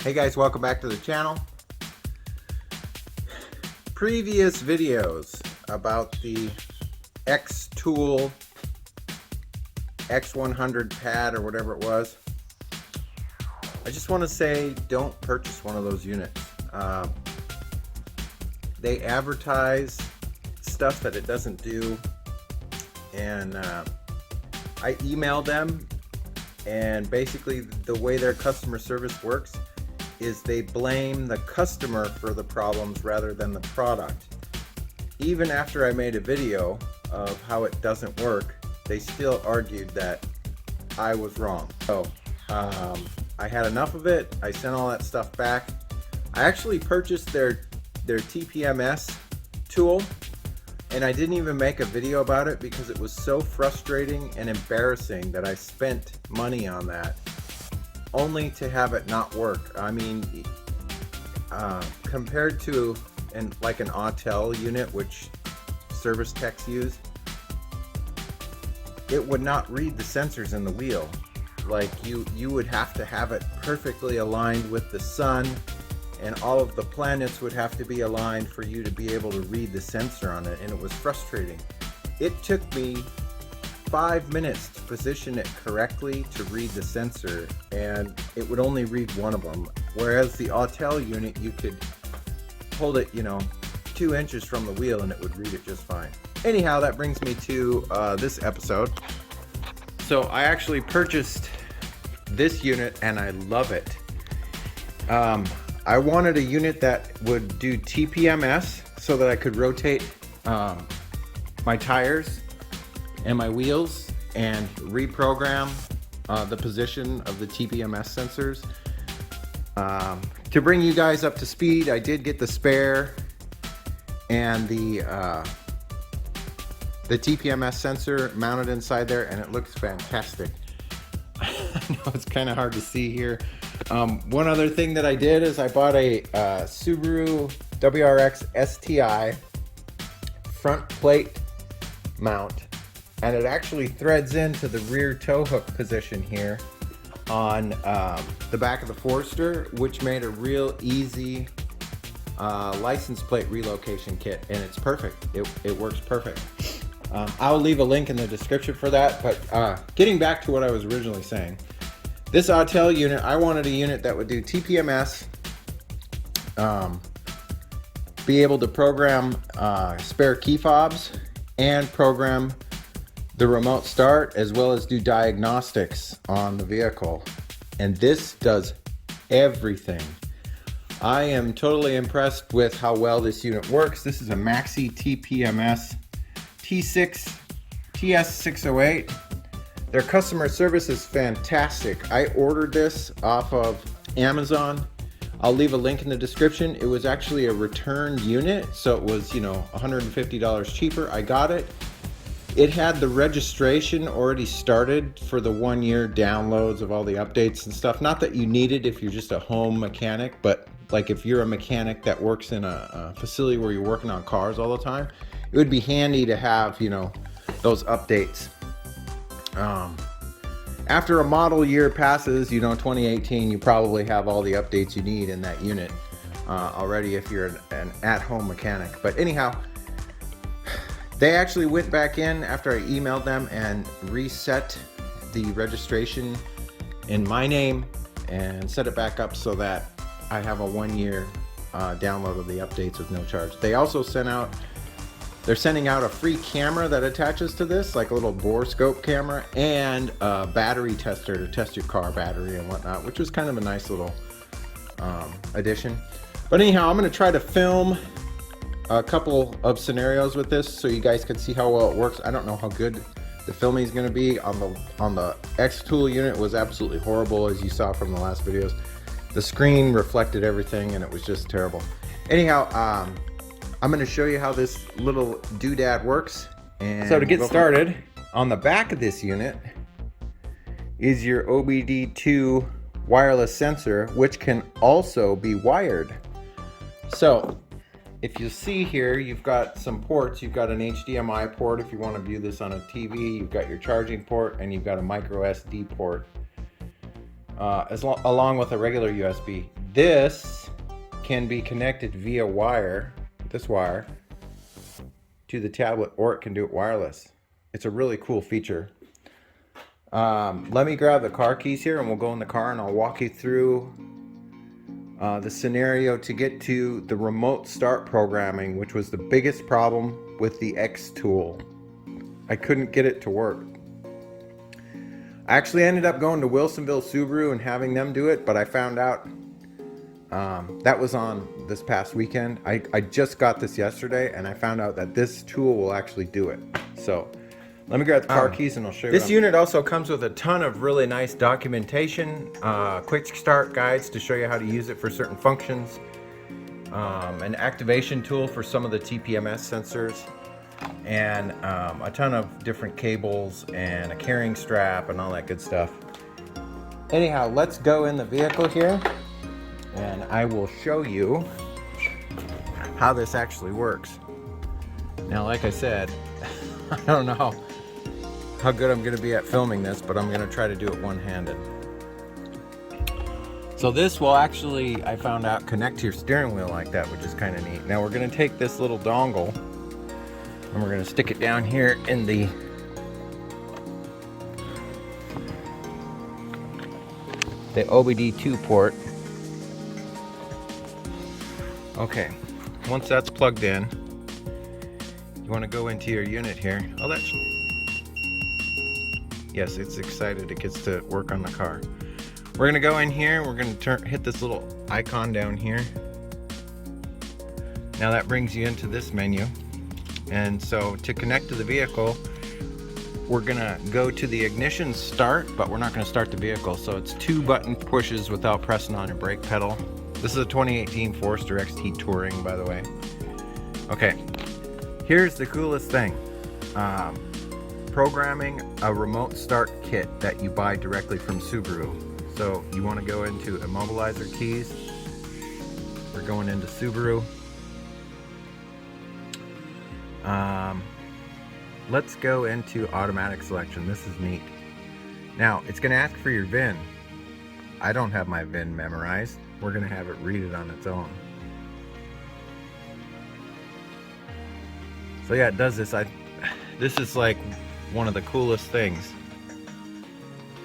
Hey guys, welcome back to the channel. Previous videos about the XTOOL X100 pad or whatever it was. I just want to say don't purchase one of those units. They advertise stuff that it doesn't do, and I emailed them, and basically the way their customer service works is they blame the customer for the problems rather than the product. Even after I made a video of how it doesn't work, they still argued that I was wrong. So I had enough of it. I sent all that stuff back. I actually purchased their TPMS tool, and I didn't even make a video about it because it was so frustrating and embarrassing that I spent money on that only to have it not work. I mean, compared to like an Autel unit, which service techs use, it would not read the sensors in the wheel. Like you would have to have it perfectly aligned with the sun, and all of the planets would have to be aligned for you to be able to read the sensor on it, and it was frustrating. It took me 5 minutes to position it correctly to read the sensor, and it would only read one of them. Whereas the Autel unit, you could hold it, 2 inches from the wheel and it would read it just fine. Anyhow, that brings me to this episode. So I actually purchased this unit and I love it. I wanted a unit that would do TPMS so that I could rotate my tires and my wheels and reprogram the position of the TPMS sensors. To bring you guys up to speed, I did get the spare and the TPMS sensor mounted inside there, and it looks fantastic. I know it's kind of hard to see here. One other thing that I did is I bought a Subaru WRX STI front plate mount, and it actually threads into the rear tow hook position here on the back of the Forester, which made a real easy license plate relocation kit, and it's perfect. It works perfect. I'll leave a link in the description for that, but getting back to what I was originally saying, this Autel unit, I wanted a unit that would do TPMS, be able to program spare key fobs, and program the remote start, as well as do diagnostics on the vehicle. And this does everything. I am totally impressed with how well this unit works. This is a Maxitpms TS608. Their customer service is fantastic. I ordered this off of Amazon. I'll leave a link in the description. It was actually a returned unit, so it was, $150 cheaper. I got it. It had the registration already started for the 1-year downloads of all the updates and stuff. Not that you need it if you're just a home mechanic, but like if you're a mechanic that works in a facility where you're working on cars all the time, it would be handy to have, those updates. After a model year passes, 2018, you probably have all the updates you need in that unit already if you're an at-home mechanic. But anyhow, they actually went back in after I emailed them and reset the registration in my name and set it back up so that I have a 1-year download of the updates with no charge. They also they're sending out a free camera that attaches to this, like a little bore scope camera, and a battery tester to test your car battery and whatnot, which was kind of a nice little addition. But anyhow, I'm going to try to film a couple of scenarios with this so you guys can see how well it works. I don't know how good the filming is going to be. On the XTOOL unit, it was absolutely horrible, as you saw from the last videos. The screen reflected everything and it was just terrible. Anyhow, I'm going to show you how this little doodad works. And so to get started, on the back of this unit is your OBD2 wireless sensor, which can also be wired. So if you see here, you've got some ports. You've got an HDMI port if you want to view this on a TV. You've got your charging port, and you've got a micro SD port, along with a regular USB. This can be connected via wire, this wire, to the tablet, or it can do it wireless. It's a really cool feature. Let me grab the car keys here and we'll go in the car and I'll walk you through the scenario to get to the remote start programming, which was the biggest problem with the XTOOL. I couldn't get it to work. I actually ended up going to Wilsonville Subaru and having them do it, but I found out that was on this past weekend. I just got this yesterday and I found out that this tool will actually do it. So let me grab the car keys and I'll show you. This unit also comes with a ton of really nice documentation, quick start guides to show you how to use it for certain functions, an activation tool for some of the TPMS sensors, and a ton of different cables and a carrying strap and all that good stuff. Anyhow, let's go in the vehicle here and I will show you how this actually works. Now, like I said, I don't know how good I'm going to be at filming this, but I'm going to try to do it one-handed. So this will actually, I found out, connect to your steering wheel like that, which is kind of neat. Now we're going to take this little dongle and we're going to stick it down here in the OBD2 port. Okay, once that's plugged in, you want to go into your unit here. Oh, that's... Yes, it's excited. It gets to work on the car. We're going to go in here. We're going to hit this little icon down here. Now that brings you into this menu. And so to connect to the vehicle, we're going to go to the ignition start, but we're not going to start the vehicle. So it's 2 button pushes without pressing on your brake pedal. This is a 2018 Forester XT Touring, by the way. Okay, here's the coolest thing. Programming a remote start kit that you buy directly from Subaru. So you want to go into immobilizer keys. We're going into Subaru. Let's go into automatic selection. This is neat. Now it's going to ask for your VIN. I don't have my VIN memorized. We're going to have it read it on its own. So yeah, it does this. This is like one of the coolest things.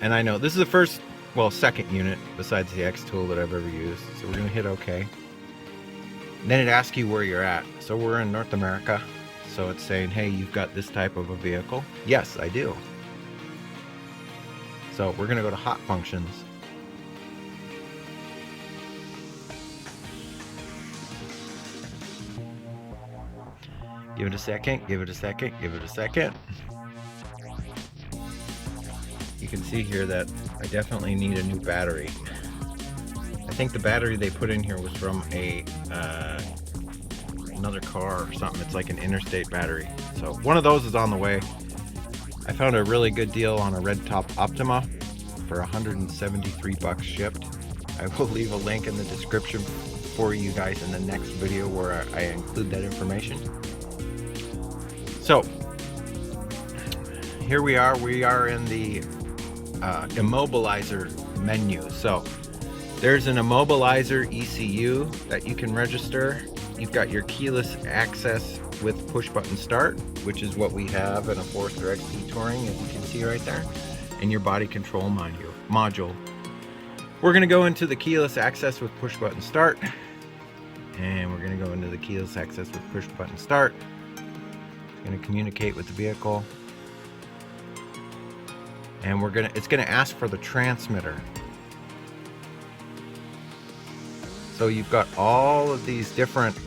And I know this is the first, well, second unit besides the XTOOL that I've ever used. So we're going to hit OK. And then it asks you where you're at. So we're in North America. So it's saying, hey, you've got this type of a vehicle. Yes, I do. So we're going to go to hot functions. Give it a second, give it a second, give it a second. You can see here that I definitely need a new battery. I think the battery they put in here was from another car or something. It's like an interstate battery. So one of those is on the way. I found a really good deal on a Red Top Optima for 173 bucks shipped. I will leave a link in the description for you guys in the next video where I include that information. So here we are in the immobilizer menu. So there's an immobilizer ECU that you can register. You've got your keyless access with push button start, which is what we have in a Forester XT Touring, as you can see right there, and your body control module. We're going to go into the keyless access with push button start, and we're going to go into the keyless access with push button start. It's going to communicate with the vehicle, and it's going to ask for the transmitter. So you've got all of these different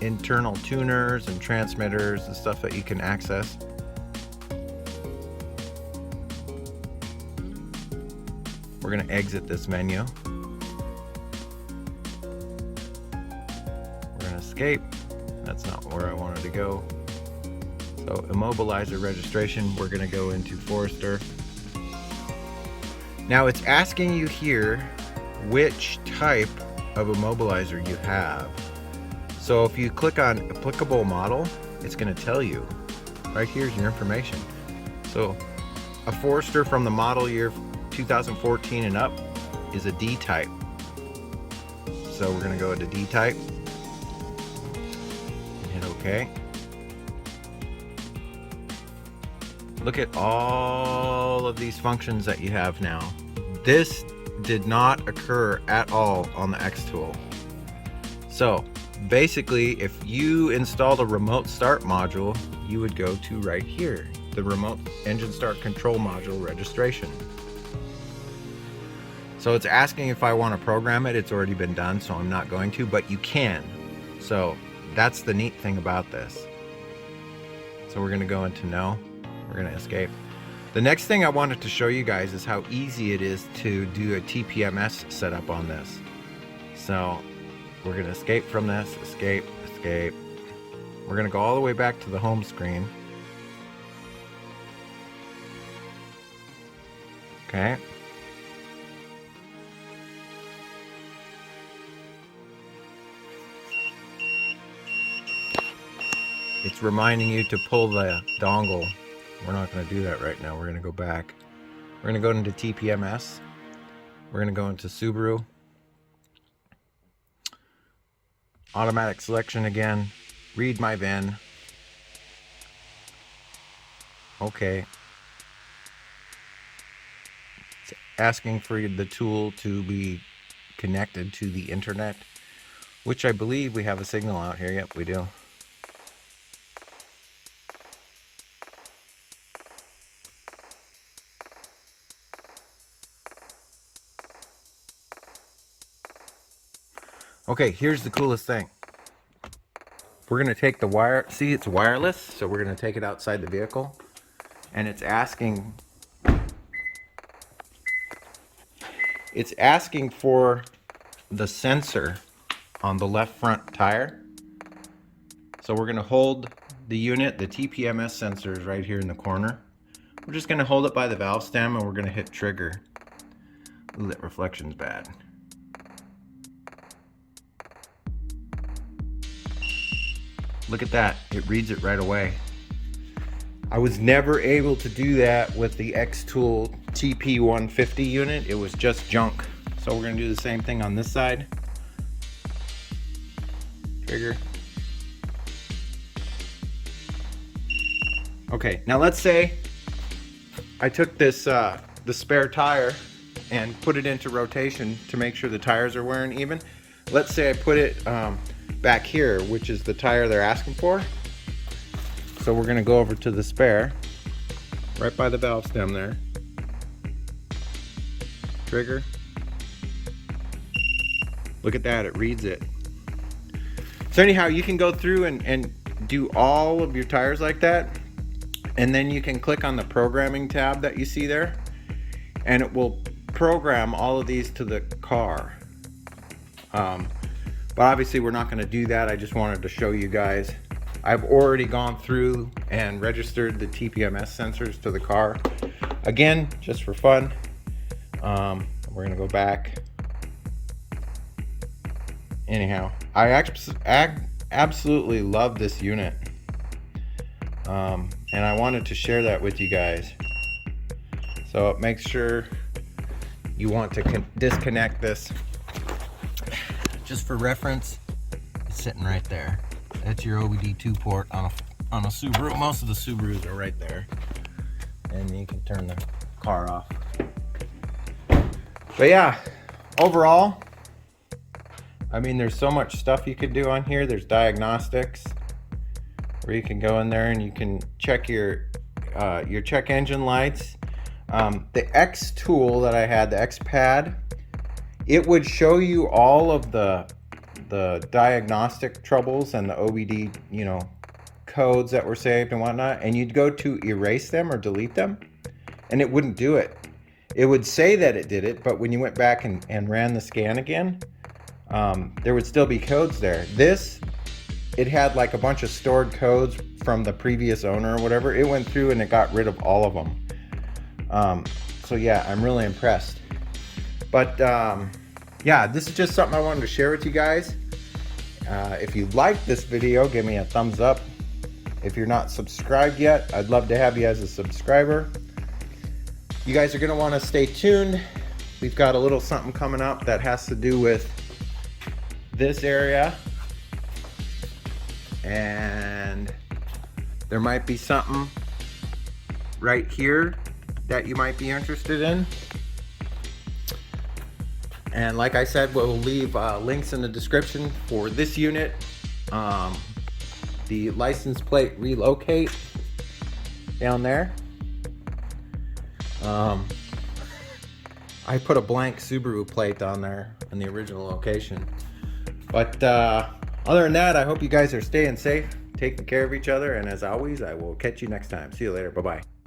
internal tuners and transmitters and stuff that you can access. We're going to exit this menu. We're going to escape. That's not where I wanted to go. So immobilizer registration, we're going to go into Forester. Now it's asking you here which type of immobilizer you have. So if you click on applicable model, it's going to tell you right here's your information. So a Forester from the model year 2014 and up is a D type. So we're going to go into D type. Hit OK. Look at all of these functions that you have now. This did not occur at all on the XTOOL. So basically, if you installed a remote start module, you would go to right here, the remote engine start control module registration. So it's asking if I want to program it. It's already been done, so I'm not going to, but you can. So that's the neat thing about this. So we're going to go into no. We're going to escape. The next thing I wanted to show you guys is how easy it is to do a TPMS setup on this. So we're going to escape from this, escape, escape. We're going to go all the way back to the home screen. Okay. It's reminding you to pull the dongle. We're not going to do that right now. We're going to go back. We're going to go into TPMS. We're going to go into Subaru. Automatic selection again. Read my VIN. Okay. It's asking for the tool to be connected to the internet, which I believe we have a signal out here. Yep, we do. Okay, here's the coolest thing. We're going to take the wire, see it's wireless, so we're going to take it outside the vehicle, and it's asking for the sensor on the left front tire. So we're going to hold the unit, the TPMS sensor is right here in the corner. We're just going to hold it by the valve stem and we're going to hit trigger. Ooh, that reflection's bad. Look at that, it reads it right away. I was never able to do that with the XTOOL TP150 unit. It was just junk. So we're gonna do the same thing on this side. Trigger. Okay, now let's say I took this, the spare tire and put it into rotation to make sure the tires are wearing even. Let's say I put it back here, which is the tire they're asking for. So we're going to go over to the spare, right by the valve stem there. Trigger. Look at that, it reads it. So anyhow, you can go through and do all of your tires like that. And then you can click on the programming tab that you see there. And it will program all of these to the car. But obviously we're not going to do that. I just wanted to show you guys. I've already gone through and registered the TPMS sensors to the car. Again, just for fun. We're going to go back. Anyhow, I absolutely love this unit. And I wanted to share that with you guys. So make sure you want to disconnect this. Just for reference, it's sitting right there. That's your OBD2 port on a Subaru. Most of the Subarus are right there. And you can turn the car off. But yeah, overall, I mean, there's so much stuff you could do on here. There's diagnostics, where you can go in there and you can check your check engine lights. The XTOOL that I had, the XPad, it would show you all of the diagnostic troubles and the OBD, codes that were saved and whatnot, and you'd go to erase them or delete them, and it wouldn't do it. It would say that it did it, but when you went back and ran the scan again, there would still be codes there. This, it had like a bunch of stored codes from the previous owner or whatever. It went through and it got rid of all of them. So yeah, I'm really impressed. But yeah, this is just something I wanted to share with you guys. If you liked this video, give me a thumbs up. If you're not subscribed yet, I'd love to have you as a subscriber. You guys are going to want to stay tuned. We've got a little something coming up that has to do with this area, and there might be something right here that you might be interested in. And like I said, we'll leave links in the description for this unit, the license plate relocate down there. I put a blank Subaru plate down there in the original location. But other than that, I hope you guys are staying safe, taking care of each other, and as always, I will catch you next time. See you later. Bye-bye.